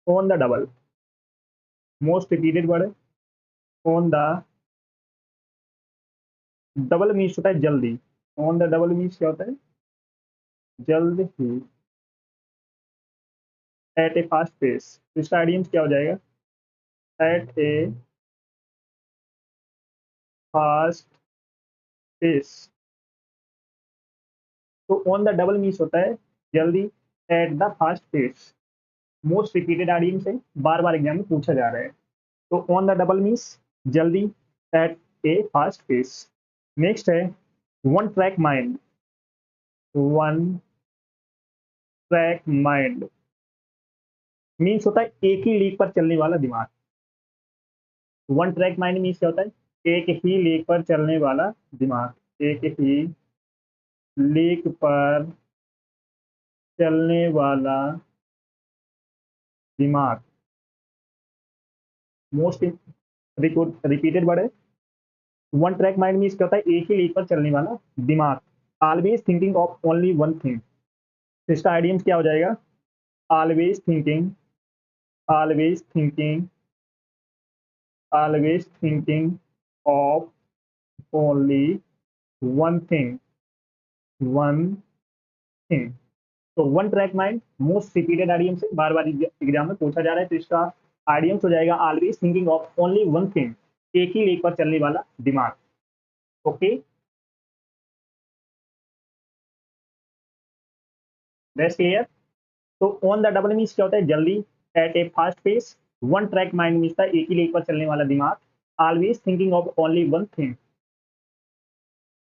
On the double, most repeated word है। On the double means होता है जल्दी। ऑन द डबल मीन्स क्या होता है? जल्द ही। एट ए फास्ट पेस, तो इसका आइडियम क्या हो जाएगा? At a fast pace. तो ऑन द डबल मीन्स होता है जल्दी, at the fast pace. Most repeated idiom से बार बार एग्जाम में पूछा जा रहा है। तो ऑन द डबल मीन्स जल्दी, at a fast pace. Next है one track mind. One track mind means होता है एक ही लीक पर चलने वाला दिमाग। वन ट्रैक माइंड मीन्स क्या होता है? एक ही लीक पर चलने वाला दिमाग। एक ही लीक पर चलने वाला दिमाग। मोस्ट रिपीटेड वर्ड है। वन ट्रैक माइंड मीन्स क्या होता है? एक ही लीक पर चलने वाला दिमाग। Always thinking of only one thing. इसका आइडियम क्या हो जाएगा? Always thinking, always thinking, always thinking of only one thing, one thing. तो one track mind most repeated idiom से बार बार एग्जाम में पूछा जा रहा है, तो इसका आइडियम हो जाएगा always thinking of only one thing, एक ही लेक पर चलने वाला दिमाग। Okay, that's clear. तो ऑन द डबल मीन्स क्या होता है? जल्दी, at a fast pace. One track mind means था एक ही लेक पर चलने वाला दिमाग। Always thinking of only one thing.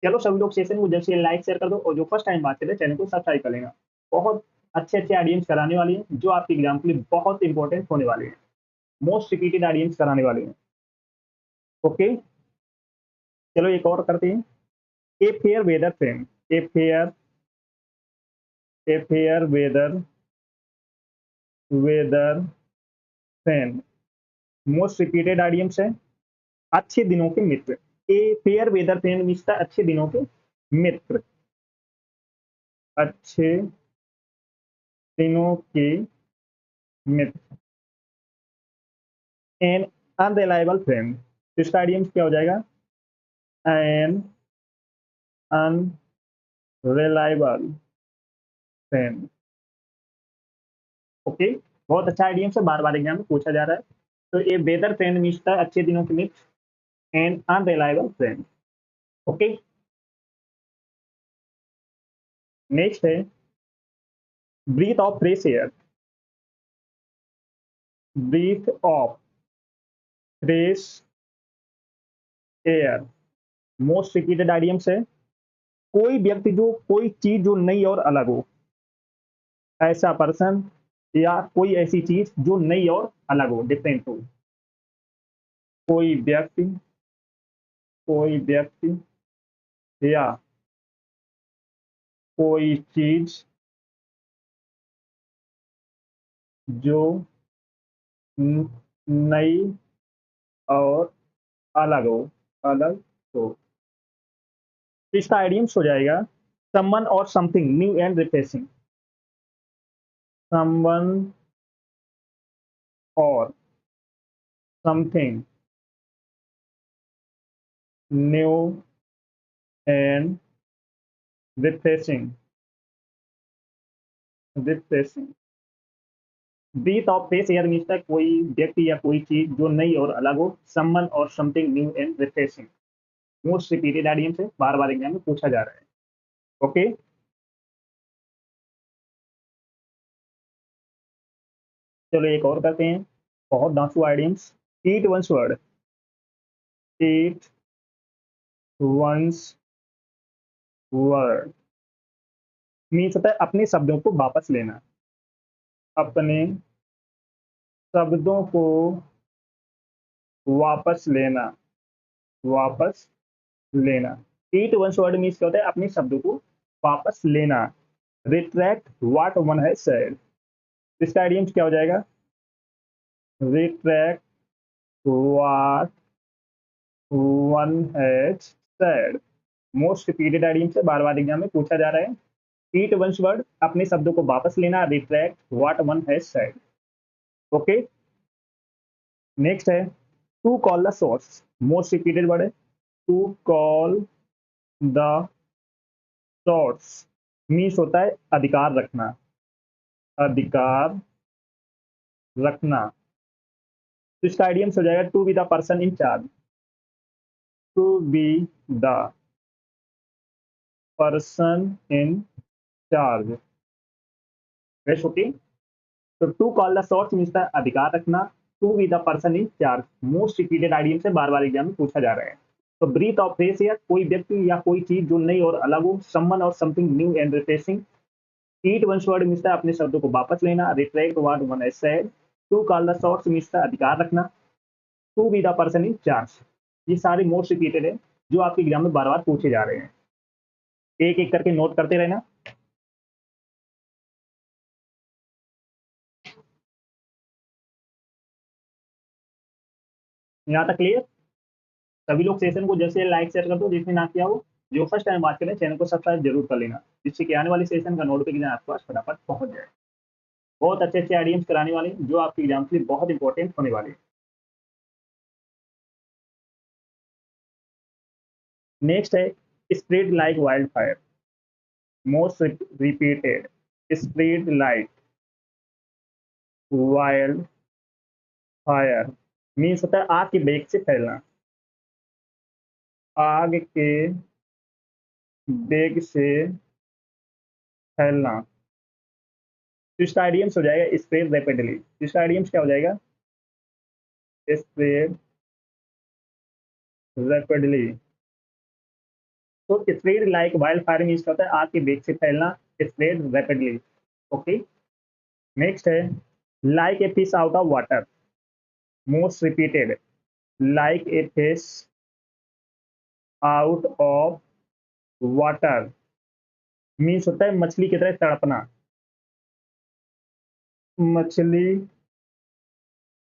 चलो सभी लोग सेशन को जल्द से लाइक शेयर कर दो, और जो फर्स्ट टाइम बात कर रहे हैं चैनल को सब्सक्राइब कर लेना। बहुत अच्छे अच्छे ऑडियंस कराने वाले हैं जो आपके एग्जाम के लिए बहुत इंपॉर्टेंट होने वाले हैं। मोस्ट रिपीटेड ऑडियंस कराने वाले हैं। ओके, चलो एक और करते हैं। A fair weather friend, a fair, a fair weather, weather friend most repeated audience है। अच्छे दिनों के मित्र। A fair weather friend means अच्छे दिनों के मित्र, अच्छे दिनों के मित्र। एन अनरिलायबल फ्रेंड, इसका आइडियम क्या हो जाएगा? N unreliable friend. ओके, बहुत अच्छा आइडियम से बार बार एग्जाम में पूछा जा रहा है। तो ए वेदर फ्रेंड मीन्स अच्छे दिनों के मित्र, an unreliable friend. Okay, next है breath of fresh air. Breath of fresh air most repeated idioms है। कोई व्यक्ति जो, कोई चीज जो नई और अलग हो, ऐसा पर्सन, या कोई ऐसी चीज जो नई और अलग हो, डिफरेंट हो। कोई व्यक्ति, कोई व्यक्ति या कोई चीज जो नई और अलग हो, अलग हो। इसका आइडियम्स हो जाएगा समवन और something new and refreshing. Someone और something new and refreshing, refreshing. Breath of fresh air means कोई व्यक्ति या कोई चीज जो नई और अलग हो। समवन और something new and refreshing most repeated idiom से बार बार एग्जाम में पूछा जा रहा है। ओके, चलो एक और करते हैं। बहुत दांसू आइडियम्स। ईट वंस वर्ड, ईट वंस वर्ड मीन्स होता है अपने शब्दों को वापस लेना, अपने शब्दों को वापस लेना, वापस लेना। ईट वंस वर्ड मीन्स क्या होता है? अपने शब्दों को वापस लेना। Retract what one has said, इसका आइडियम क्या हो जाएगा? Retract what one has said most repeated idiom से बार बार एग्जाम में पूछा जा रहा है। ईट वंस वर्ड अपने शब्दों को वापस लेना, retract what one has said. Okay, next है to call the shots, most repeated word है to call the shots, means होता है अधिकार रखना, अधिकार रखना। तो इसका आइडियम्स हो जाएगा to be the person in charge, to be the person in charge, very okay. तो to call the shots means अधिकार रखना, to be the person in charge most repeated idiom से बार बार एग्जाम में पूछा जा रहा है। तो ब्रीथ ऑफ फ्रेश या कोई व्यक्ति या कोई चीज जो नई और अलग हो, समवन और something new and refreshing. Eat one's word मिलता है अपने शब्दों को वापस लेना, retract what one has said. To call the shots मिलता है अधिकार रखना, to be the person in charge. ये सारे मोस्ट रिपीटेड है जो आपके एग्जाम में बार बार पूछे जा रहे हैं, एक एक करके नोट करते रहना। यहाँ तक क्लियर? सभी लोग सेशन को जैसे लाइक शेयर कर दो, जिसने ना किया हो। जो फर्स्ट टाइम बात करें चैनल को सब्सक्राइब जरूर कर लेना, जिससे कि आने वाली सेशन का नोटिफिकेशन आपके पास फटाफट पहुंच जाए। बहुत अच्छे अच्छे आइडियम्स कराने वाले हैं जो आपके एग्जाम के लिए बहुत इंपॉर्टेंट होने वाले हैं। नेक्स्ट है spread like wild fire, most repeated, spread like wild fire means होता है आग के बेग से फैलना, आग के बेग से फैलना। तो इसका आइडियम्स हो जाएगा स्प्रेड रैपिडली। इसका आइडियम्स क्या हो जाएगा? Spread rapidly. तो spread like wild fire means क्या होता है आग के बेग से फैलना, स्प्रेड रैपिडली। ओके, नेक्स्ट है like a fish out of water, most repeated, like a fish out of water means होता है मछली की तरह तड़पना, मछली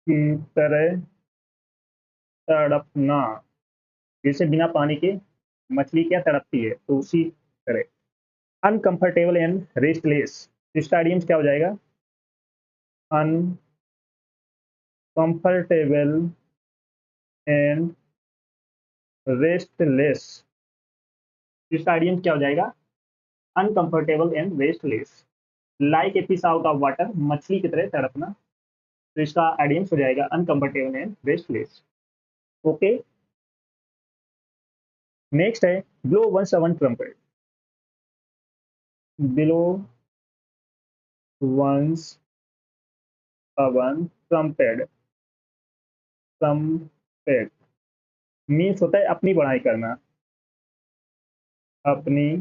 की तरह तड़पना। जैसे बिना पानी के मछली क्या तड़पती है, तो उसी तरह। अनकंफर्टेबल एंड रेस्टलेस, इसका आइडियम्स क्या हो जाएगा? अनकंफर्टेबल एंड रेस्टलेस, इसका आइडियम्स क्या हो जाएगा? Uncomfortable and restless. Like a fish out of water, मछली की तरह तड़पना। तो इसका आइडियम्स हो जाएगा uncomfortable and restless. Okay, next है blow one's own trumpet, blow one's own trumpet, trumpet means होता है अपनी बड़ाई करना, अपनी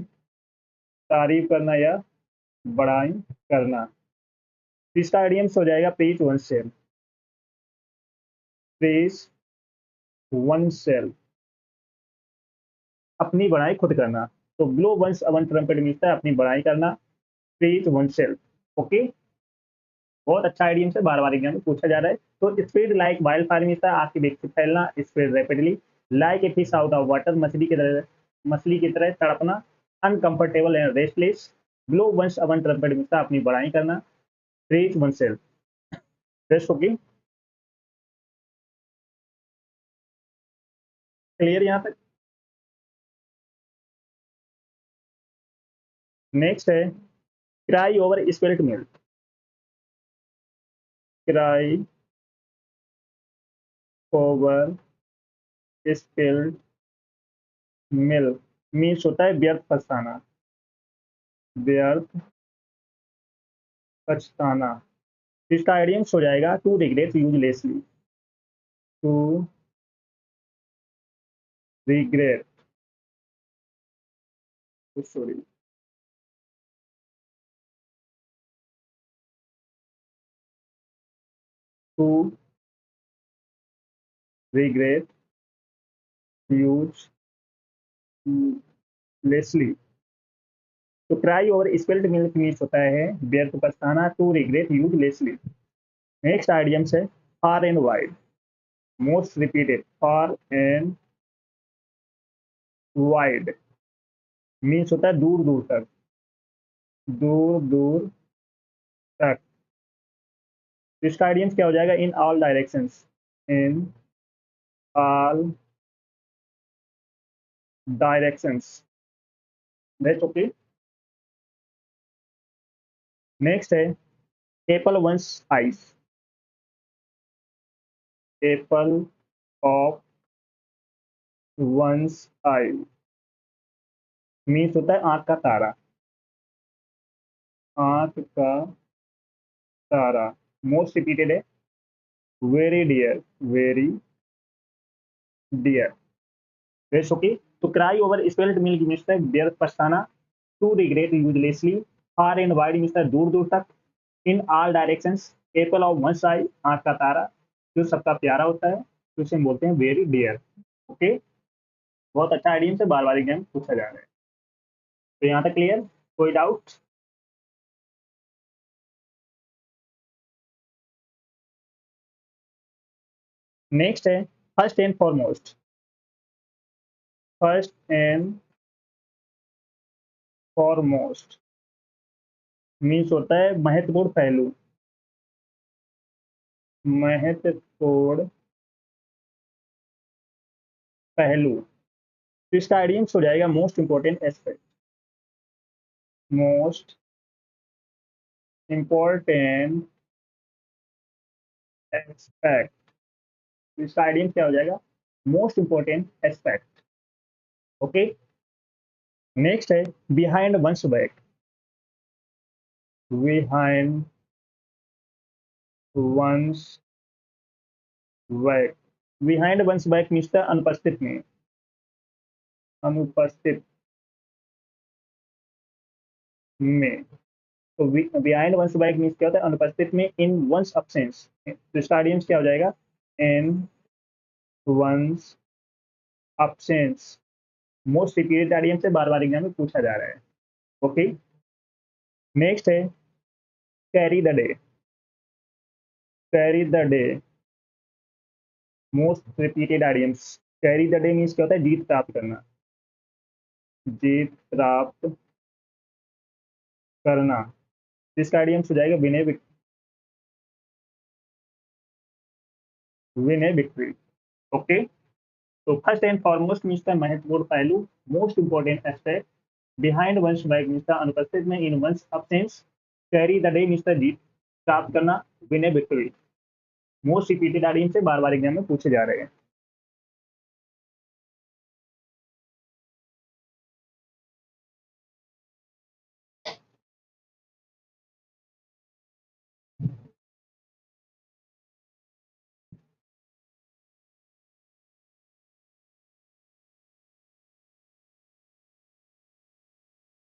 तारीफ करना या बड़ाई करना। इसका आइडियम्स हो जाएगा preach oneself, preach oneself, अपनी बड़ाई खुद करना। तो blow one's own trumpet means है अपनी बड़ाई करना, प्रीच वन सेल्फ। ओके, बहुत अच्छा आइडियम से बार बार एग्जाम में पूछा जा रहा है। तो spread like wild fire means है आग के बेग से फैलना, spread rapidly. Like a fish out of water, मछली की तरह तड़पना। Uncomfortable and restless. Blow one's own trumpet means अपनी बड़ाई करना, प्रीच वन सेल्फ। रेस्ट होगी क्लियर यहाँ तक? नेक्स्ट है cry over spilt milk, cry over spilt milk means होता है व्यर्थ पछताना, व्यर्थ पछताना। इसका आइडियम्स हो जाएगा to regret uselessly, to regret, sorry, to regret uselessly. तो cry over spilled milk means होता है व्यर्थ पछताना, to regret uselessly. Next idioms है far and wide, most repeated, far and wide means होता है दूर दूर तक, दूर दूर तक। तो इसका आइडियम्स क्या हो जाएगा? In all directions, in all directions, that's okay. Next है apple one's eyes, apple of one's eye means होता है आंख का तारा, आंख का तारा। मोस्ट रिपीटेड है very dear, very dear, that's okay. तो cry over spilt milk means बियर पछताना, to regret uselessly, far and wide means दूर दूर तक, in all directions, apple of one's eye आंख का तारा, जो सबका प्यारा होता है, तो उसे हम बोलते हैं वेरी डियर। ओके, बहुत अच्छा आइडियम से बार बार एग्जाम पूछा जा रहा है। तो यहाँ तक क्लियर, कोई डाउट? नेक्स्ट है first and foremost, first and foremost means होता है महत्वपूर्ण पहलू, महत्वपूर्ण पहलू। तो इसका आइडियम्स हो जाएगा most important aspect, most important aspect. तो इसका आइडियम क्या हो जाएगा? Most important aspect. Okay, next है behind one's back, behind one's back, behind one's back means अनुपस्थित में, अनुपस्थित में। तो बिहाइंड वंस बैक मीन्स क्या होता है? अनुपस्थित में, इन वंस अब्सेंस। तो इसका आइडियम्स क्या हो जाएगा? In one's absence. Most repeated idiom से बार बार एग्जाम में पूछा जा रहा है। ओके, नेक्स्ट है carry the day, carry the day, most repeated idioms. Carry the day means क्या होता है? जीत प्राप्त करना, जीत प्राप्त करना। इसका आइडियम्स हो जाएगा विन ए विक्ट्री। ओके, तो फर्स्ट एंड फॉरमोस्ट मीन्स का महत्वपूर्ण पहलू, most important aspect, behind one's back means का अनुपस्थित में, in one's absence, carry the day means का जीत प्राप्त करना, win a victory. Most repeated idiom से बार बार एग्जाम में पूछे जा रहे हैं।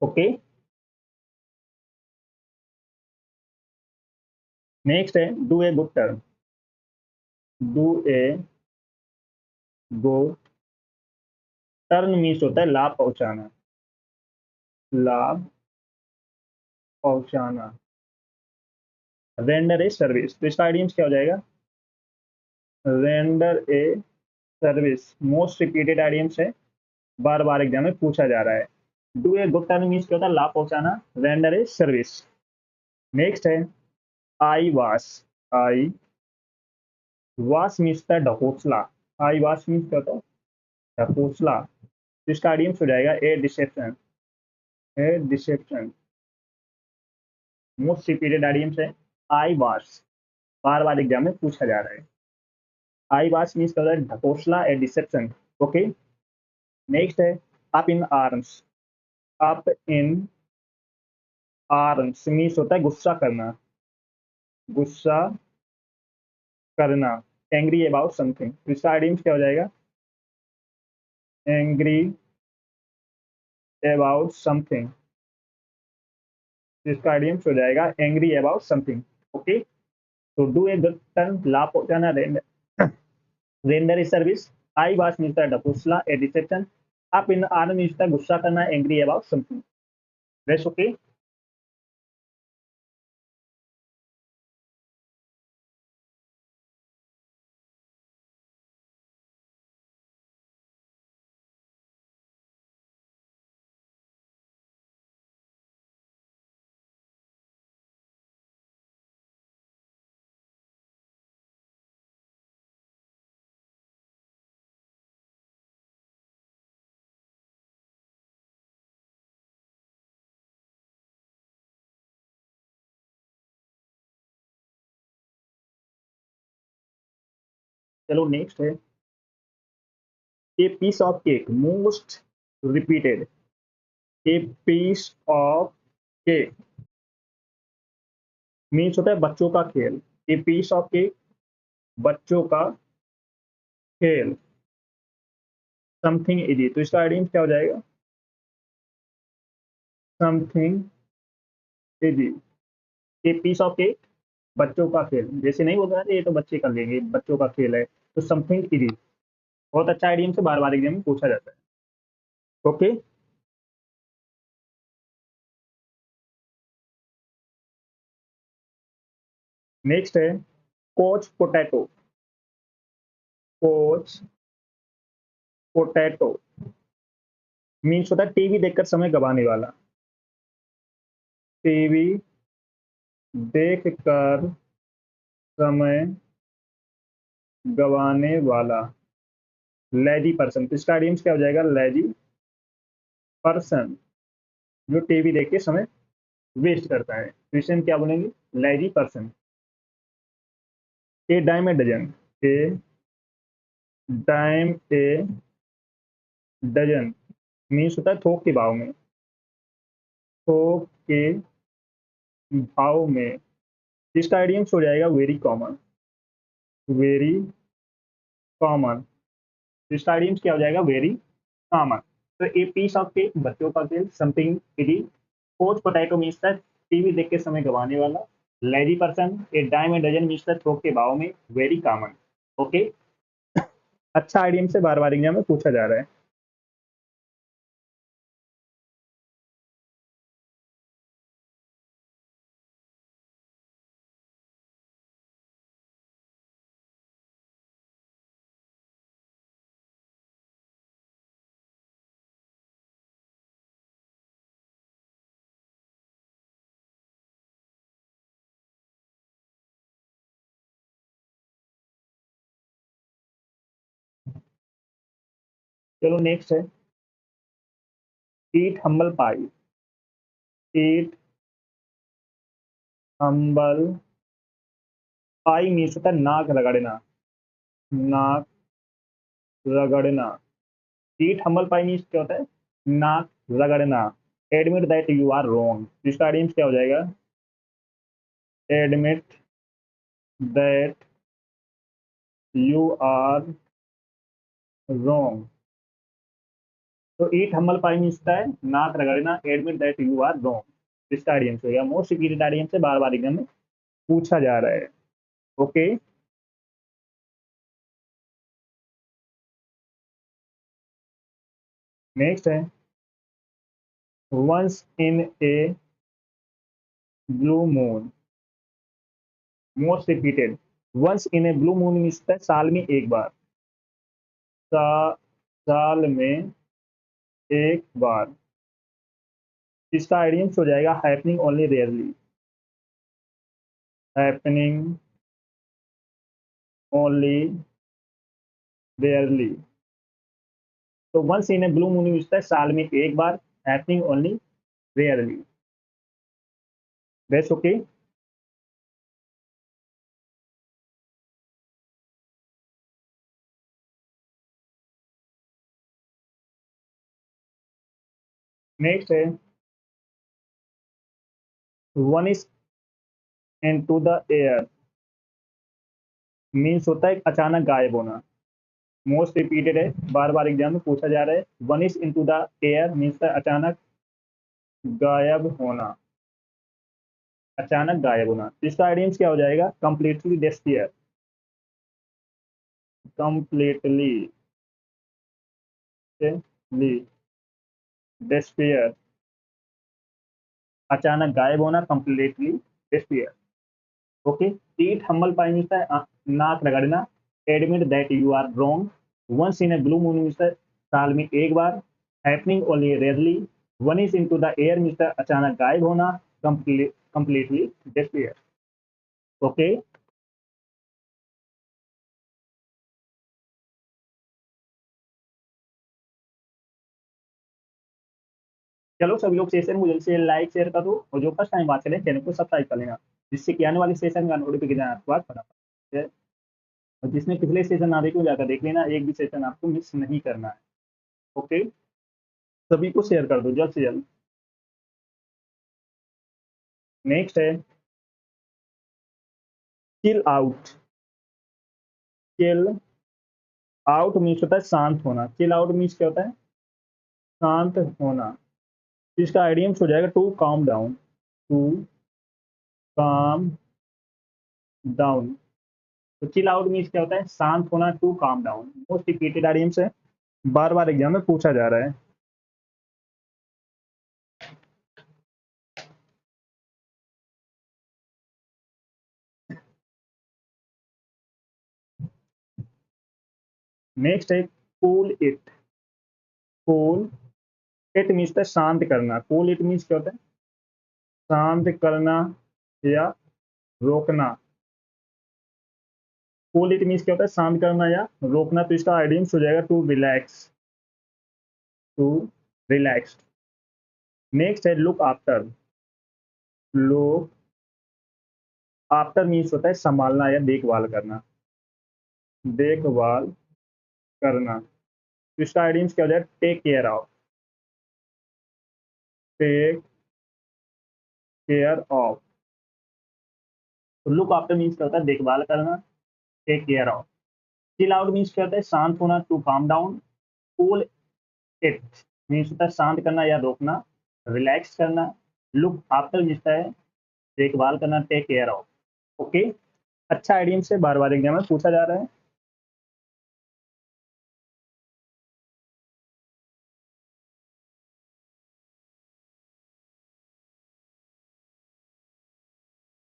ओके, नेक्स्ट है do a good turn, do a good turn means होता है लाभ पहुंचाना, लाभ पहुंचाना। रेंडर ए सर्विस, तो इसका आइडियम्स क्या हो जाएगा? Render a service, most repeated idioms है, बार बार एग्जाम में पूछा जा रहा है। Do a good turn means क्या होता है? लाभ पहुंचाना, रेंडर ए सर्विस। नेक्स्ट है आई वास, आई वास मीन्स था ढकोसला, आई वास मीन्स क्या होता है? ढकोसला। तो इसका आइडियम्स हो जाएगा ए डिसेप्शन, ए डिसेप्शन। मोस्ट रिपीटेड आइडियम्स है आई वास, बार बार एग्जाम में पूछा जा रहा है। आई वास मीन्स क्या होता है? ढकोसला, ए डिसेप्शन। ओके, नेक्स्ट है up in arms, up in arms means होता है गुस्सा करना, गुस्सा करना, एंग्री अबाउट समथिंग। तो इसका आइडियम्स क्या हो जाएगा? Angry about something. इसका आइडियम्स हो जाएगा एंग्री अबाउट समथिंग। ओके, तो डू ए गुड टर्न, लाभ पहुंचाना, render a service, eyewash means ढकोसला, a deception, up in arm means गुस्सा करना, angry about something. That's okay. चलो नेक्स्ट है, a piece of cake most repeated. A piece of cake means होता है बच्चों का खेल। ए पीस ऑफ केक बच्चों का खेल। समथिंग इजी, तो इसका आइडियम क्या हो जाएगा? Something easy. A piece of cake बच्चों का खेल, जैसे नहीं बोल रहा ये तो बच्चे कर लेंगे, बच्चों का खेल है, तो समथिंग इजी बहुत अच्छा आइडियम से बार बार एग्जाम में पूछा जाता है। ओके, नेक्स्ट है coach potato. Coach potato means होता है टीवी देखकर समय गवाने वाला। टीवी देखकर समय गवाने वाला, लेजी पर्सन। तो इसका आइडियम क्या हो जाएगा? लेजी पर्सन, जो टीवी देख के समय वेस्ट करता है, तो इसे हम क्या बोलेंगे? Lazy person. A dime a dozen. A dime a dozen means होता है थोक के भाव में। थोक के भाव में, इसका आइडियम्स हो जाएगा वेरी कॉमन। वेरी कॉमन, इसका आइडियम्स क्या हो जाएगा? Very common. तो ए पीस ऑफ केक बच्चों का खेल, something easy. Couch potato means that TV देख के समय गवाने वाला। Lazy person, a dime a dozen means that थोक के भाव में, वेरी कॉमन। ओके, अच्छा आइडियम से बार बार एग्जाम में पूछा जा रहा है। चलो नेक्स्ट है, ईट हम्बल पाई। ईट हम्बल पाई मीन्स होता है नाक रगड़ना। नाक रगड़ना। ईट हम्बल पाई मीन्स क्या होता है? नाक रगड़ना। Admit that you are wrong, इसका आइडियम क्या हो जाएगा? Admit that you are wrong. तो ईट हम्बल पाई मीन्स होता है नाक रगड़ना, admit that you are wrong, इसका आइडियम हो गया। मोस्ट रिपीटेड आइडियम से बार बार एग्जाम में पूछा जा रहा है। ओके, नेक्स्ट है once in a blue moon. Most repeated, once in a blue moon means होता है साल में एक बार। साल में एक बार, इसका आइडियम्स हो जाएगा happening only rarely. Happening only rarely. तो once in a blue moon means है साल में एक बार, happening only rarely. That's okay. Next है vanish into the air means होता है अचानक गायब होना। मोस्ट रिपीटेड है, बार बार एग्जाम में पूछा जा रहा है। Vanish into the air means अचानक गायब होना। अचानक गायब होना, इसका आइडियम्स क्या हो जाएगा? Completely disappear. कंप्लीटली डिसअपियर, अचानक गायब होना, completely disappear. Okay, eat humble pie means नाक रगड़ना। Admit that you are wrong. Once in a blue moon means साल में एक बार। Happening only rarely. Vanish into the air means अचानक गायब होना, कंप्लीटली डिसअपियर। ओके, चलो सभी लोग सेशन को जल्दी से लाइक शेयर कर दो, और जो फर्स्ट टाइम बात करें चैनल को सब्सक्राइब कर लेना, जिससे कि आने वाली सेशन का नोटिफिकेशन आपके पास फटाफट और जिसने पिछले सेशन ना देखे हो जाकर देख लेना, एक भी सेशन आपको मिस नहीं करना है। ओके, सभी को शेयर कर दो जल्द से जल्द। नेक्स्ट है chill out. Chill out means होता है शांत होना। चिल आउट मीन्स क्या होता है? शांत होना। तो इसका आइडियम्स हो जाएगा to calm down. To calm down. तो चिल आउट मीन्स क्या होता है? शांत होना, to calm down. Most repeated idioms है, बार बार एग्जाम में पूछा जा रहा है। नेक्स्ट है cool it. Cool it means है शांत करना। कूल इट मीन्स क्या होता है? शांत करना या रोकना। कूल इट मीन्स क्या होता है? शांत करना या रोकना। तो इसका आइडियम्स हो जाएगा to relax. To relax. Next है look after. Look after means होता है संभालना या देखभाल करना। देखभाल करना। तो इसका आइडियम्स क्या हो जाएगा? Take care of. Take care of. तो लुक आफ्टर मीन्स क्या होता है? देखभाल करना, take care of. Chill out means क्या होता है? शांत होना, to calm down. Cool it means होता है शांत करना या रोकना, रिलैक्स करना। लुक आफ्टर मीन्स है देखभाल करना, टेक केयर ऑफ। ओके, अच्छा आइडियम से बार बार एग्जाम में पूछा जा रहा है।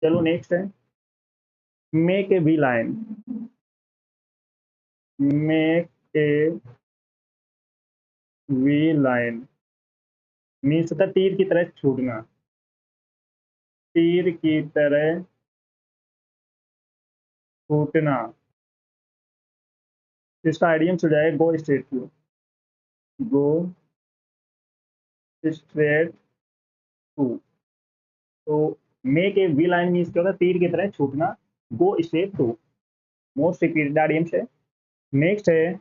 चलो नेक्स्ट है make a V line. Make a beeline means होता है तीर की तरह छूटना। तीर की तरह छूटना। इसका आइडियम हो जाएगा go straight through. Go straight through. तो make a beeline means क्या होता है? तीर की तरह छूटना, go straight through. Most repeated idioms है। नेक्स्ट है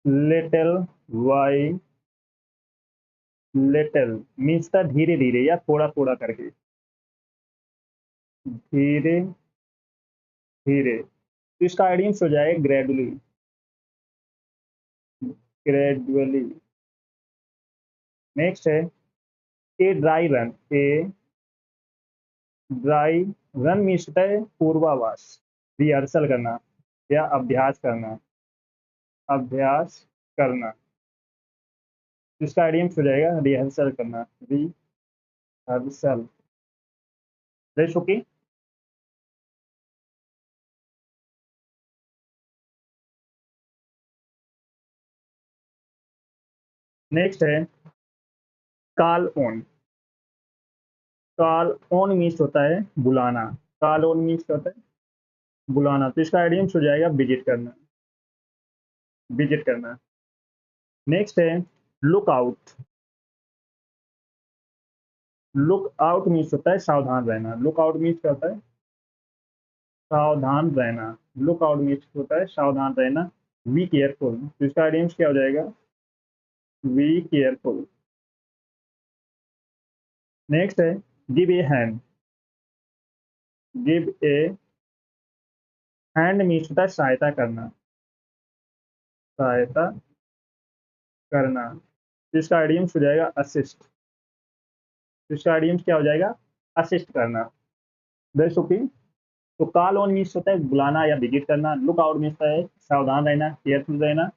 लिटिल वाई। लिटिल मीन्स था धीरे धीरे या थोड़ा थोड़ा करके। धीरे धीरे। तो इसका आइडियम्स हो जाएगा ग्रेजुअली। ग्रेजुअली। नेक्स्ट है a dry run. A dry run means होता है पूर्वाभास, रिहर्सल करना या अभ्यास करना। अभ्यास करना। इसका आइडियम्स हो जाएगा रिहर्सल करना। रिहर्सल। That's okay. नेक्स्ट है call on. Call on means होता है बुलाना। कॉल ऑन मीन्स क्या होता है? बुलाना। तो इसका आइडियम्स हो जाएगा विजिट करना। विजिट करना। नेक्स्ट है look out. Look out means होता है सावधान रहना। लुक आउट मीन्स क्या होता है? सावधान रहना। लुक आउट मीन्स होता है सावधान रहना। Be careful. तो इसका आइडियम्स क्या हो जाएगा? Be careful. नेक्स्ट है give a hand. Give a hand means होता है सहायता करना। सहायता करना। तो इसका आइडियम्स हो जाएगा असिस्ट। तो इसका आइडियम्स क्या हो जाएगा? असिस्ट करना। That's okay. तो कॉल ऑन मीन्स होता है बुलाना या विजिट करना। लुक आउट मीन्स होता है सावधान रहना, केयरफुल रहना।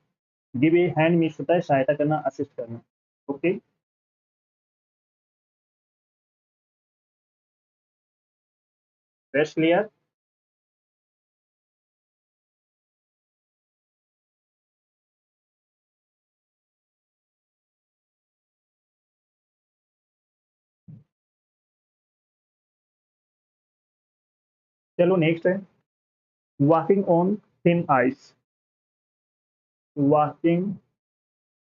गिव ए हैंड मीन्स होता है सहायता करना, असिस्ट करना। Okay, that's clear. चलो नेक्स्ट है walking on thin ice. Walking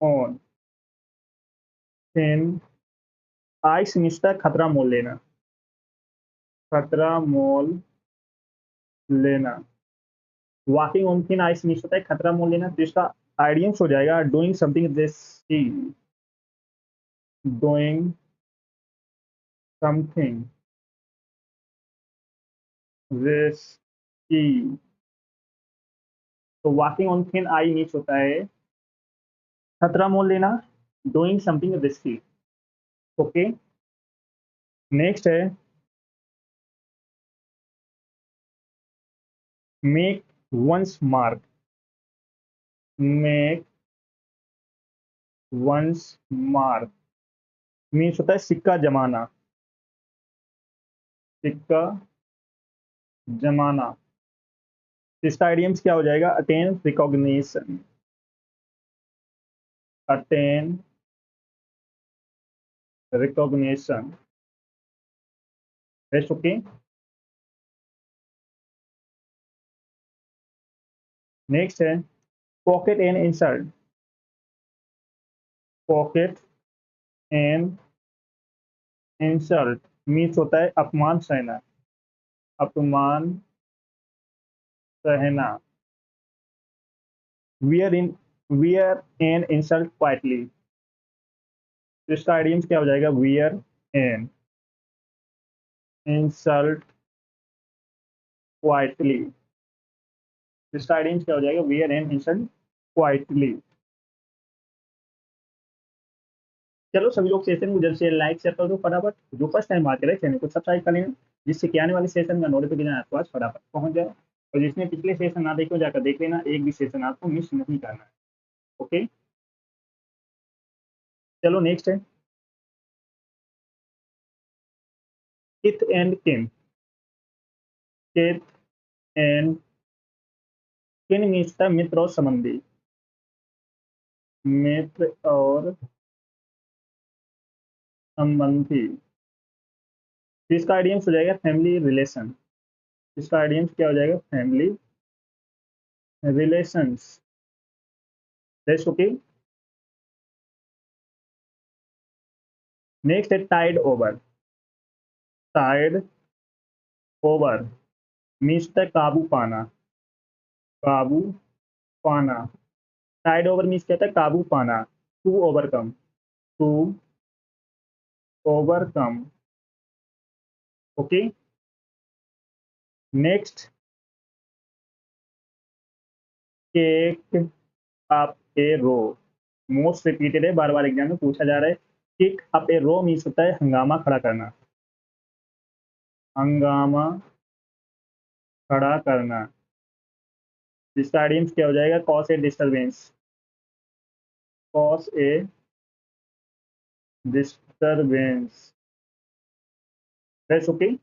on thin ice मिलता है खतरा मोल लेना, खतरा मोल लेना। Walking on thin ice means होता है खतरा मोल लेना, तो इसका आइडियम्स हो जाएगा doing something risky, doing something risky. तो walking on thin ice means होता है खतरा मोल लेना, doing something risky. Okay, next है make one's mark, make one's mark means होता है सिक्का जमाना, सिक्का जमाना। इसका आइडियम्स क्या हो जाएगा, attain recognition, attain recognition. Okay, next है pocket and insult, pocket and insult means होता है अपमान सहना, अपमान सहना। Wear in wear an insult quietly, इसका आइडियम्स क्या हो जाएगा, वियर एन इंसल्ट क्वाइटली, इसका आइडियम्स क्या हो जाएगा, वियर एन इंसल्ट क्वाइटली। चलो सभी लोग सेशन को जल्द से लाइक शेयर कर दो फटाफट, जो फर्स्ट टाइम बात करें चैनल को सब्सक्राइब कर लेना, जिससे कि आने वाले सेशन का नोटिफिकेशन आपके पास फटाफट पहुंच जाए। और जिसने पिछले सेशन ना देखे हो जाकर देख लेना, एक भी सेशन आपको मिस नहीं करना है। ओके, चलो नेक्स्ट है किथ एंड किन, किथ एंड किन मीन्स था मित्र और संबंधी, मित्र और संबंधी। तो इसका आइडियम्स हो जाएगा फैमिली रिलेशन, इसका आइडियम्स क्या हो जाएगा, family relations. That's okay. Next है tide over, tide over means होता है काबू पाना, काबू पाना। टाइड ओवर मीन्स क्या होता है, काबू पाना। To overcome, to overcome. Okay, next kick up a row, most repeated है, बार बार एग्जाम में पूछा जा रहा है। Kick up a row means होता है हंगामा खड़ा करना, हंगामा खड़ा करना। इसका आइडियम्स क्या हो जाएगा, cause a disturbance, cause a disturbance. That's okay.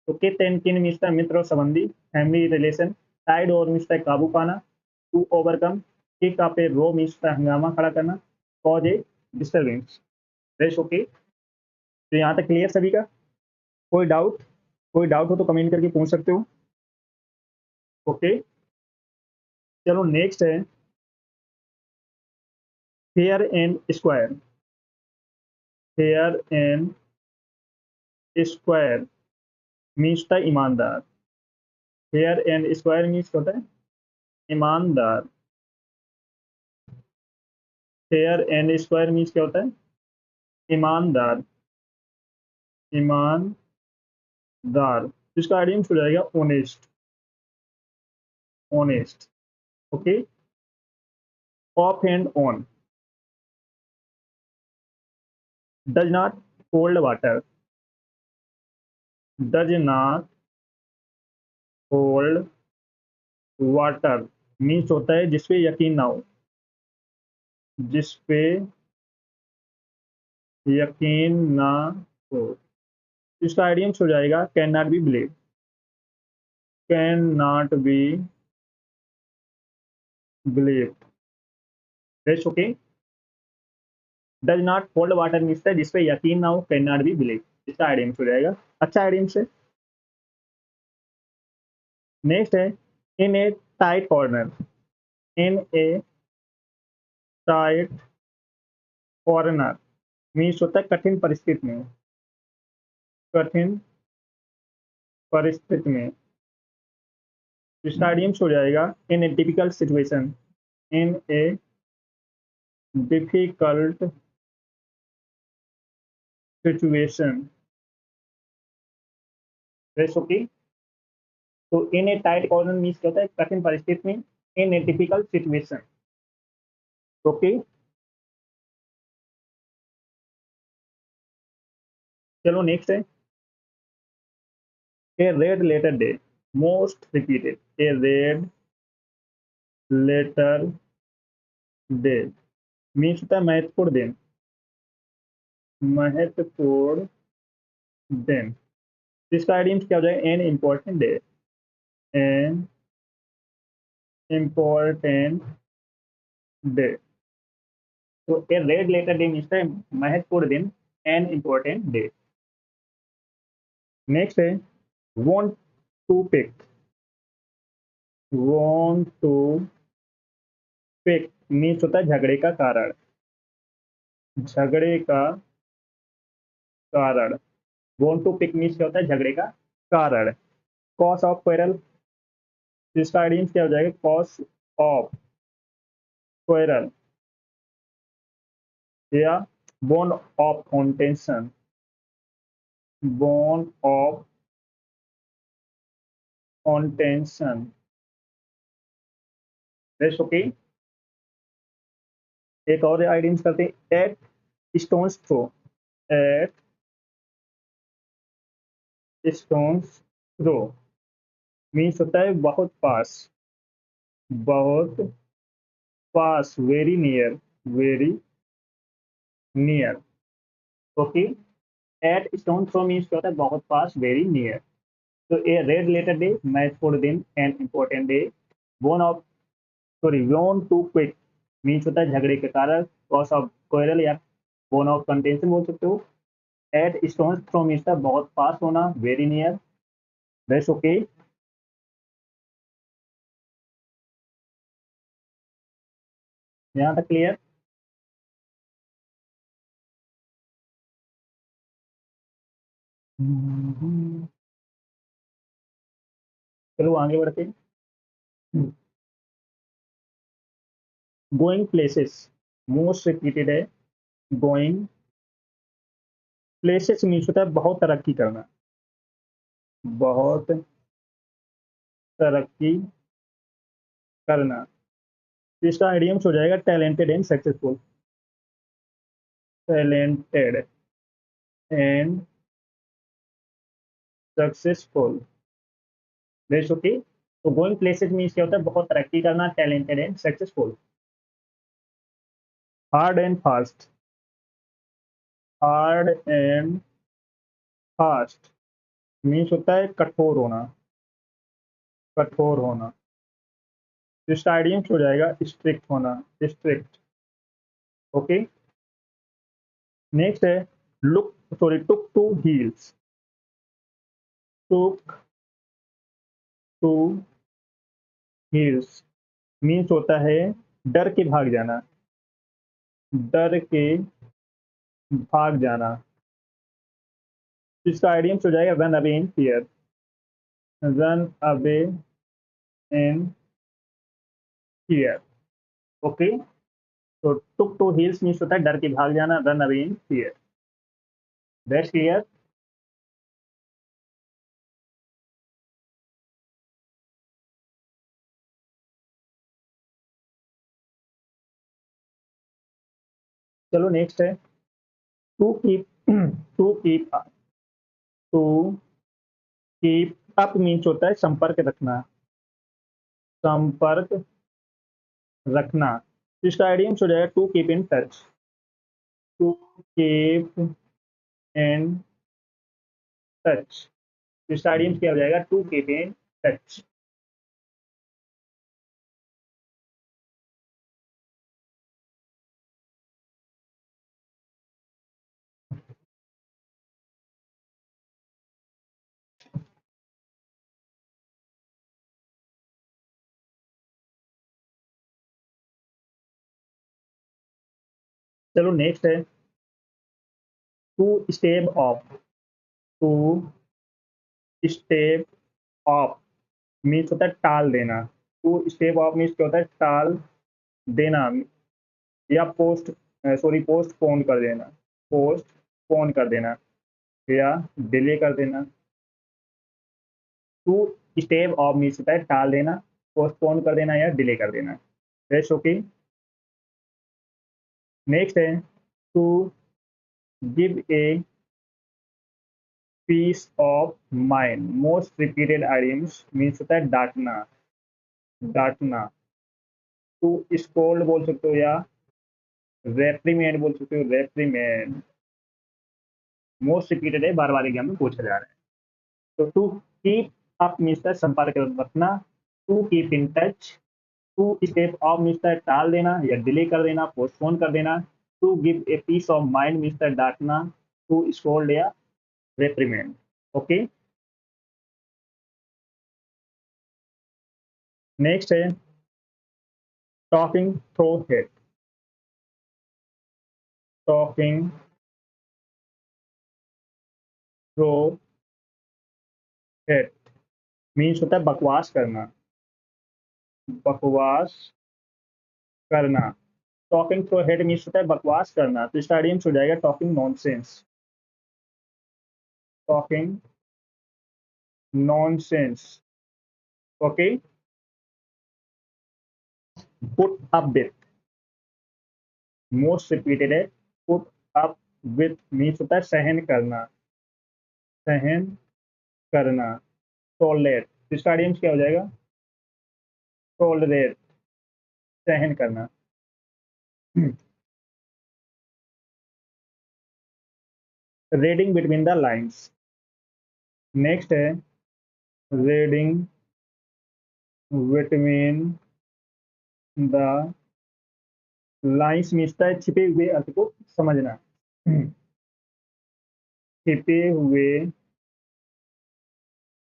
तो किथ एंड किन मीन्स मित्र और संबंधी, family relation. Tide over means काबू पाना, to overcome. Kick up a row means हंगामा खड़ा करना, cause a disturbance. That's okay. तो यहाँ तक क्लियर सभी का, कोई डाउट, कोई डाउट हो तो कमेंट करके पूछ सकते हो। ओके, चलो नेक्स्ट है fair and square, fair and square means था ईमानदार, फेयर एंड स्क्वायर मीन्स होता है ईमानदार। फेयर एंड स्क्वायर मीन्स क्या होता है, ईमानदार, ईमानदार। इसका आइडियम्स हो जाएगा honest, honest. Okay, of and on, does not hold water, does not hold water means होता है जिसपे यकीन ना हो, जिसपे यकीन ना हो। इसका आइडियम्स हो जाएगा can not be believe, can not be believe. That's okay. Does not hold water means है जिसपे यकीन ना हो, कैन नॉट बी बिलीव। इसका आइडियम्स हो जाएगा, अच्छा आइडियम्स है। नेक्स्ट है in a tight corner, in a tight corner means होता है कठिन परिस्थिति में, कठिन परिस्थिति में। इसका आइडियम्स हो जाएगा in a difficult situation, in a difficult situation. Okay, तो in a tight corner means क्या होता है कठिन परिस्थिति में, in a difficult situation. Okay, चलो नेक्स्ट है a red letter day most repeated, a red letter day means होता है महत्वपूर्ण दिन, महत्वपूर्ण दिन। इसका आइडियम्स क्या हो जाएगा an important day, an important day. तो a red letter day means है महत्वपूर्ण दिन, एन इम्पोर्टेंट डे। नेक्स्ट है want to pick, want to pick means होता है झगड़े का कारण, झगड़े का कारण। वॉन्ट टू पिक मीन्स क्या होता है झगड़े का कारण। कॉज ऑफ क्वेरल, इसका आइडियम्स क्या हो जाएगा कॉज ऑफ क्वेरल या bone of contention, bone of contention. Okay, एक और आइडियम्स करते हैं at stone's throw, at stone's throw means होता है बहुत पास, बहुत पास, very near, very near. Okay, at stone throw means क्या होता है बहुत पास, वेरी नियर। तो ए रेड लेटर डे महत्वपूर्ण दिन and important day. Bone of sorry वोन टू क्विक मीन्स होता है झगड़े के कारण, कॉज ऑफ क्वेरल या बोन ऑफ कंटेंशन बोल सकते हो। एट स्टोन थ्रो मीन्स था बहुत पास होना, वेरी नियर। That's okay. यहाँ तक क्लियर। चलो आगे बढ़ते हैं। गोइंग प्लेसेस मोस्ट रिपीटेड है, गोइंग प्लेसेस मीन्स होता है बहुत तरक्की करना, बहुत तरक्की करना। तो इसका आइडियम्स हो जाएगा talented and successful, talented and successful. That's okay. तो गोइंग प्लेसेस मीन्स क्या होता है बहुत तरक्की करना, talented and successful. Hard and fast, hard and fast means होता है कठोर होना, कठोर होना। तो इसका आइडियम्स हो जाएगा स्ट्रिक्ट होना, स्ट्रिक्ट। ओके, नेक्स्ट है look sorry took to heels, took to heels means होता है डर के भाग जाना, डर के भाग जाना। इसका आइडियम्स हो जाएगा run away in fear, run away in fear. Okay, तो टुक टू हील्स मीन्स होता है डर के भाग जाना, run away in fear. That's clear. चलो नेक्स्ट है to keep, to keep, to keep up means होता है संपर्क रखना, संपर्क रखना। इसका आइडियम्स हो जाएगा to keep in touch, to keep in touch. इसका आइडियम्स क्या हो जाएगा टू कीप इन टच। चलो नेक्स्ट है to step off. To step off means होता है टाल देना। टू स्टेप ऑफ मीन्स क्या होता है, टाल देना या पोस्ट पोन कर देना। पोस्ट पोन कर देना या डिले कर देना। टू स्टेप ऑफ मीन्स होता है टाल देना, पोस्टपोन कर देना या डिले कर देना। Rest okay. नेक्स्ट है to give a piece of mind. Most repeated idioms means होता है डांटना। डांटना। टू स्कोल्ड बोल सकते हो या रेप्रीमेंड बोल सकते हो। रेप्रीमेंड मोस्ट रिपीटेड है, बार बार एग्जाम में पूछा जा रहा है। तो टू कीप अप मीन्स संपर्क रखना। To keep in touch. To step off means टाल देना या डिले कर देना, पोस्टपोन कर देना। To give a piece of mind means डांटना। टू स्कोल्ड या रेप्रीमेंड। ओके। नेक्स्ट है talking through hat. Talking through hat means होता है बकवास करना। बकवास करना। टॉकिंग थ्रो हेड मीन्स होता है बकवास करना, तो इसका आइडियम्स हो जाएगा talking nonsense. Talking nonsense. Okay. Put up with most repeated है। पुट अप विथ मीन्स होता है सहन करना। सहन करना। टॉलरेट, इसका आइडियम्स क्या हो जाएगा, टॉलरेट सहन करना। Reading between the lines. Next है रीडिंग बिटवीन द लाइंस मिलता है छिपे हुए अर्थ को समझना। छिपे हुए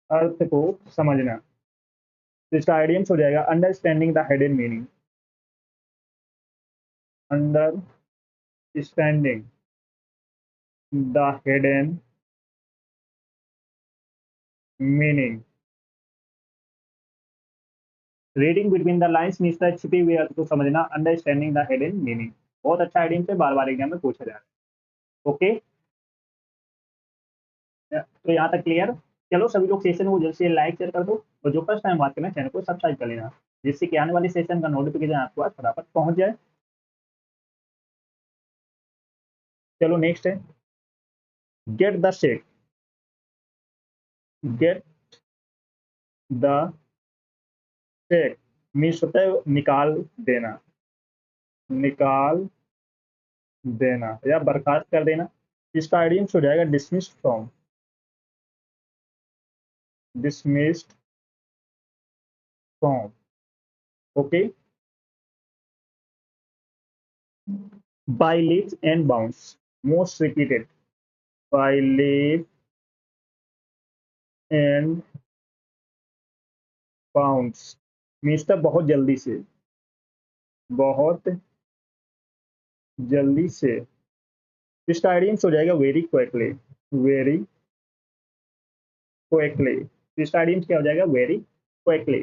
अर्थ को समझना, तो इसका आइडियम्स हो जाएगा understanding the hidden meaning. Understanding the hidden meaning. Reading between the lines means है छिपे हुए अर्थ को समझना। अंडरस्टैंडिंग द हिडन मीनिंग बहुत अच्छा आइडियम से बार बार एग्जाम में पूछा जा रहा है। ओके, तो यहाँ तक क्लियर। चलो सभी लोग सेशन को जल्द से लाइक शेयर कर दो, और जो फर्स्ट टाइम बात करना चैनल को सब्सक्राइब कर लेना, जिससे कि आने वाले सेशन का नोटिफिकेशन आपके पास फटाफट पहुंच जाए। चलो नेक्स्ट है get the shake. Get the shake means होता है निकाल देना। निकाल देना या बर्खास्त कर देना, इसका आइडियम्स हो जाएगा dismissed from. Dismissed from. Okay. by leaps and bounds most repeated। by leap and bounds means था बहुत जल्दी से। बहुत जल्दी से, इसका आइडियम्स हो जाएगा वेरी क्विकली। वेरी क्विकली, इसका आइडियम्स क्या हो जाएगा, वेरी क्विकली।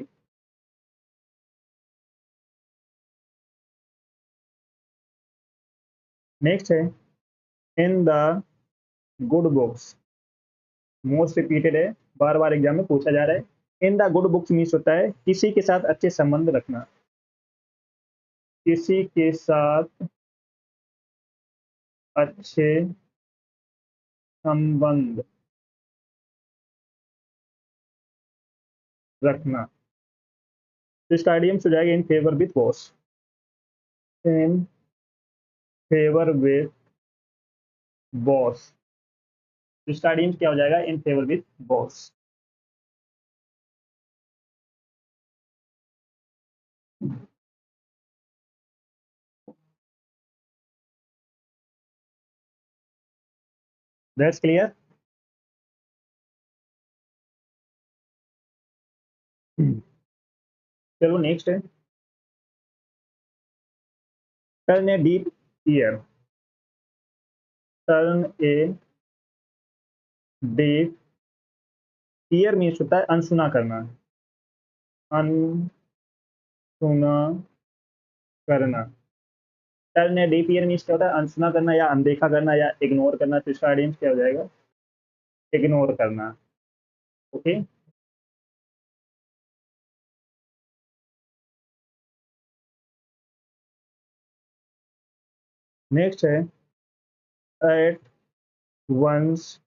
नेक्स्ट है in the good books. Most repeated है, बार बार एग्जाम में पूछा जा रहा है। In the good books means होता है किसी के साथ अच्छे संबंध रखना। किसी के साथ अच्छे संबंध रखना, तो इसका आइडियम्स हो जाएगा in favour with boss. In favour with boss, तो इसका आइडियम्स क्या हो जाएगा, in favour with boss. That's clear. चलो नेक्स्ट है turn a deep ear. Turn a deaf, ear means होता है अनसुना करना, अनसुना करना। Turn a deaf ear means क्या होता है, अनसुना करना या अनदेखा करना या इग्नोर करना। तो इसका आइडियम्स क्या हो जाएगा, इग्नोर करना। ओके, नेक्स्ट है at once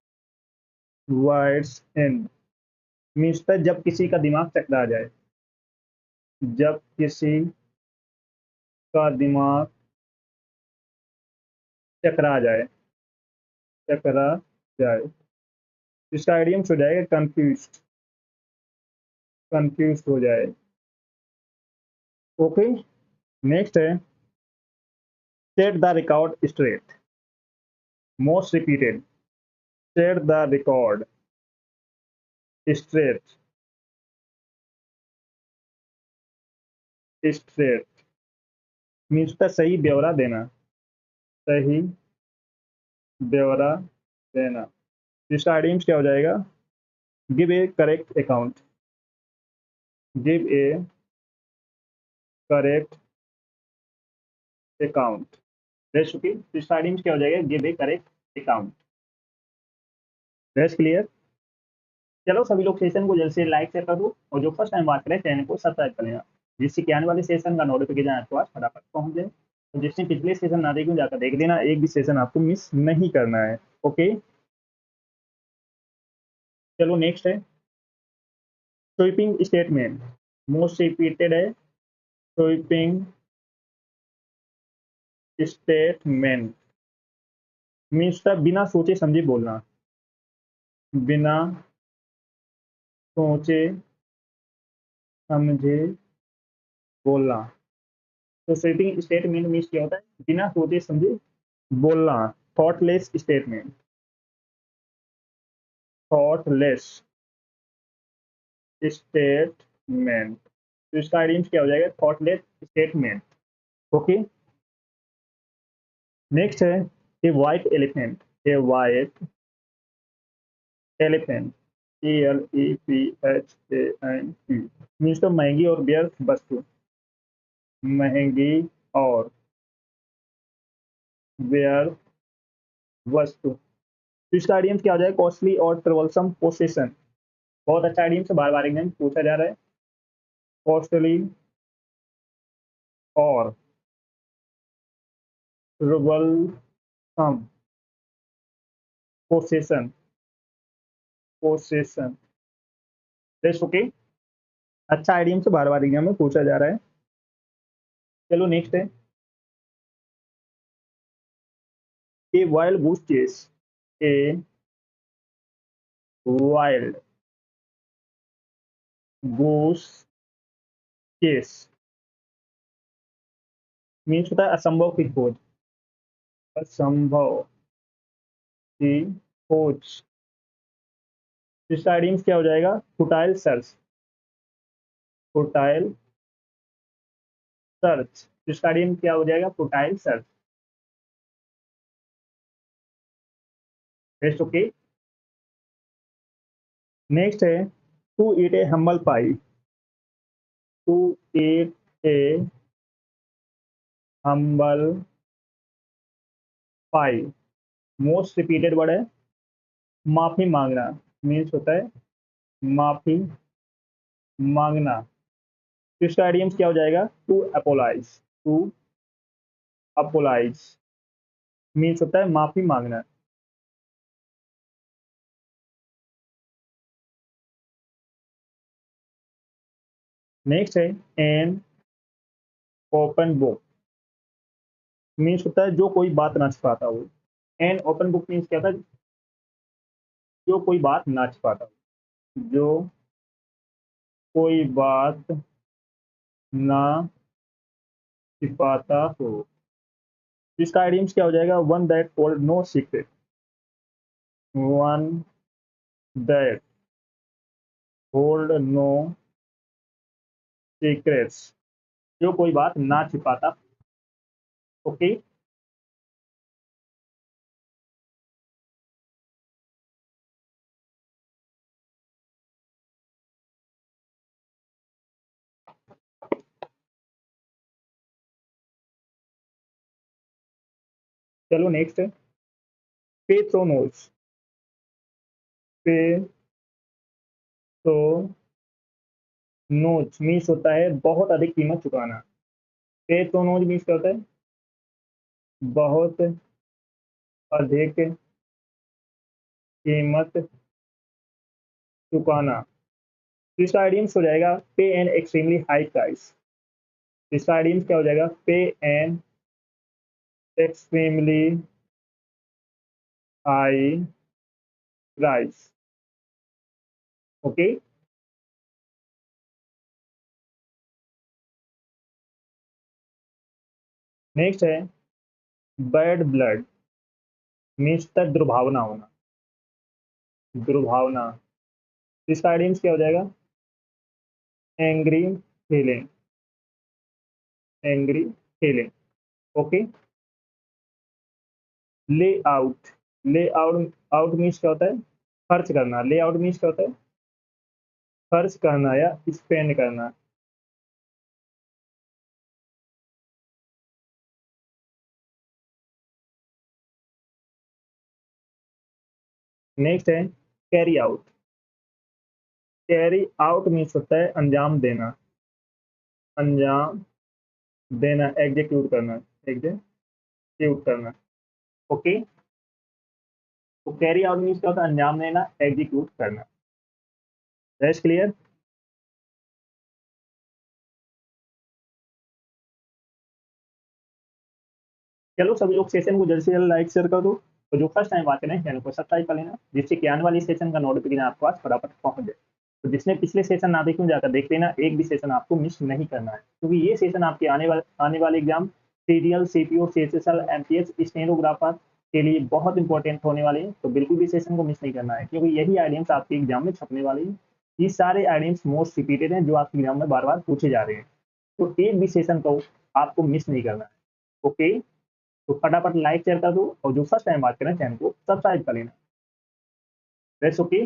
words end, means होता है जब किसी का दिमाग चकरा जाए, जब किसी का दिमाग चकरा जाए, चकरा जाए। इसका आइडियम्स हो जाएगा कंफ्यूज, कंफ्यूज हो जाए। ओके, नेक्स्ट है set the record straight, most repeated, set the record straight, straight means होता है सही ब्यौरा देना, सही ब्यौरा देना। इसका आइडियम्स क्या हो जाएगा, give A correct account, give A correct account. That's okay, इसका आइडियम्स क्या हो जाएगा, give A correct account. That's clear. चलो सभी लोग सेशन को जल्द से लाइक शेयर कर दो, और जो फर्स्ट टाइम बात करें चैनल को सब्सक्राइब कर लेना, जिससे कि आने वाले सेशन का नोटिफिकेशन आपके पास फटाफट पहुंच जाए। तो जिसने पिछले सेशन ना देखूं जाकर देख देना, एक भी सेशन आपको मिस नहीं करना है। ओके, चलो नेक्स्ट है स्वीपिंग स्टेटमेंट, मोस्ट रिपीटेड है स्वीपिंग स्टेटमेंट, मीन्स था बिना सोचे समझे बोलना, बिना सोचे समझे बोलना। तो स्वीपिंग स्टेटमेंट मीन्स क्या होता है, बिना सोचे समझे बोलना, थॉटलेस स्टेटमेंट, थॉटलेस स्टेटमेंट। तो इसका आइडियम्स क्या हो जाएगा, थॉटलेस स्टेटमेंट। ओके, नेक्स्ट है ए वाइट एलिफेंट, ए वाइट एलिफेंट, ELEPHANT, मीन्स तो महंगी और व्यर्थ वस्तु, महंगी और व्यर्थ वस्तु। तो इसका आइडियम्स क्या हो जाएगा, कॉस्टली और ट्रबलसम पोसेशन। बहुत अच्छा आइडियम से बार बार एग्जाम पूछा जा रहा है, कॉस्टली और troublesome possession, possession. That's okay, अच्छा आइडियम से बार बार एग्जाम में पूछा जा रहा है। चलो नेक्स्ट है a wild goose chess, a wild goose chess means होता है असंभव की खोज, असंभव की खोज। इसका आइडियम्स क्या हो जाएगा, फुटाइल सर्च, फुटाइल सर्च। इसका आइडियम क्या हो जाएगा, futile search. Next okay, next है to eat a humble pie, to eat a humble pie. Most repeated word है माफी मांगना, मीन्स होता है माफी मांगना। तो इसका आइडियम्स क्या हो जाएगा, to apologise, to apologise means होता है माफी मांगना। नेक्स्ट है एन ओपन बुक, मीन्स होता है जो कोई बात ना छिपाता हो। एन ओपन बुक मीन्स क्या था, जो कोई बात ना छिपाता हो, जो कोई बात ना छिपाता हो। इसका आइडियम्स क्या हो जाएगा, one that hold no secret, one that hold no secrets, जो कोई बात ना छिपाता। ओके, चलो नेक्स्ट, पेट्रोनोज। पेट्रोनोज मीन्स होता है बहुत अधिक कीमत चुकाना। पेट्रोनोज मीन्स क्या होता है? बहुत अधिक कीमत चुकाना। तो इसका आइडियम्स हो जाएगा पे एन एक्सट्रीमली हाई प्राइस। इसका आइडियम्स क्या हो जाएगा? पे an extremely high price. Okay, next है बैड ब्लड मीन्स तक दुर्भावना होना। दुर्भावना, इसका आइडियम्स क्या हो जाएगा? Angry feeling. Angry feeling. Okay, ले आउट। ले आउट, आउट मीन्स क्या होता है? खर्च करना। ले आउट मीन्स क्या होता है? खर्च करना या स्पेंड करना। नेक्स्ट है carry out. Carry out means होता है अंजाम देना। अंजाम देना, एग्जीक्यूट करना। एग्जीक्यूट करना। ओके, तो कैरी आउट मीन्स क्या होता है? अंजाम देना, एग्जीक्यूट करना। That's clear. चलो सभी लोग सेशन को जल्द से जल्द लाइक शेयर कर दो, तो जो फर्स्ट टाइम बात करें चैनल को सब्सक्राइब कर लेना, जिससे कि आने वाली सेशन का नोटिफिकेशन आपके पास फटाफट पहुंच जाए। तो जिसने पिछले सेशन ना देखे जाकर देख लेना, एक भी सेशन आपको मिस नहीं करना है, क्योंकि ये सेशन आपके आने वाले एग्जाम सीरियल, सीपीओ, सीएसएसएल, एमपीएस, स्टेनोग्राफर के लिए बहुत इंपॉर्टेंट होने वाले हैं। तो बिल्कुल भी सेशन को मिस नहीं करना है, क्योंकि यही आइडियम्स आपके एग्जाम में छपने वाले हैं। ये सारे आइडियम्स मोस्ट रिपीटेड हैं जो आपके एग्जाम में बार बार पूछे जा रहे हैं। तो एक भी सेशन को आपको मिस नहीं करना है। ओके, तो फटाफट लाइक शेयर कर दो, और जो फर्स्ट टाइम बात करें चैनल को सब्सक्राइब कर लेना। That's okay.